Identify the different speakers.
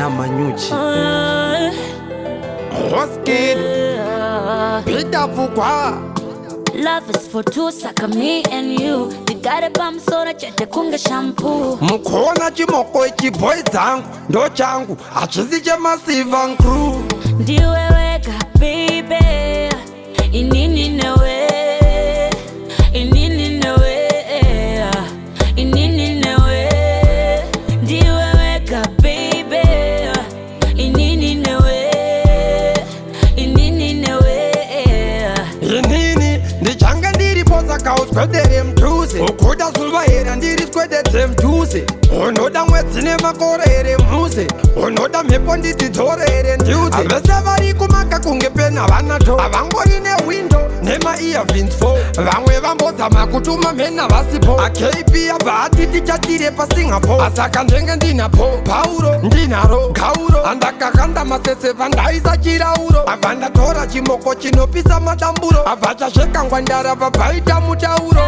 Speaker 1: na manyuchi Oskid Pfukwa.
Speaker 2: Love is for two, saka me and you. We got a bum so that you kunga shampoo.
Speaker 1: Mukona chimoko ichi boy zangu ndo changu achizi cha massive and crew.
Speaker 2: Ndiwe Wega baby, inini newe, inini newe, inini newe. Ndiwe Wega baby, inini newe, inini newe.
Speaker 1: Inini ndichanga ndiri posa kauskwedere mtuze ukuda zulva here ndiri skwedete mtuze unoda mwedzi nemakore here muse unoda mhepo nditidzore here nduze vese vari kumaka kunge pena vanato avangori newindo nema-earphones 4 vamwe vambozama kutuma mhena vasipo akp yabva atiti chatire pasingapore asaka ndenge ndinapo pauro ndinaro gauro andakakanda maseseva ndaisa chirauro abva ndatora chimoko chinopisa madamburo abva chashekangwa ndarabva paita mutauro.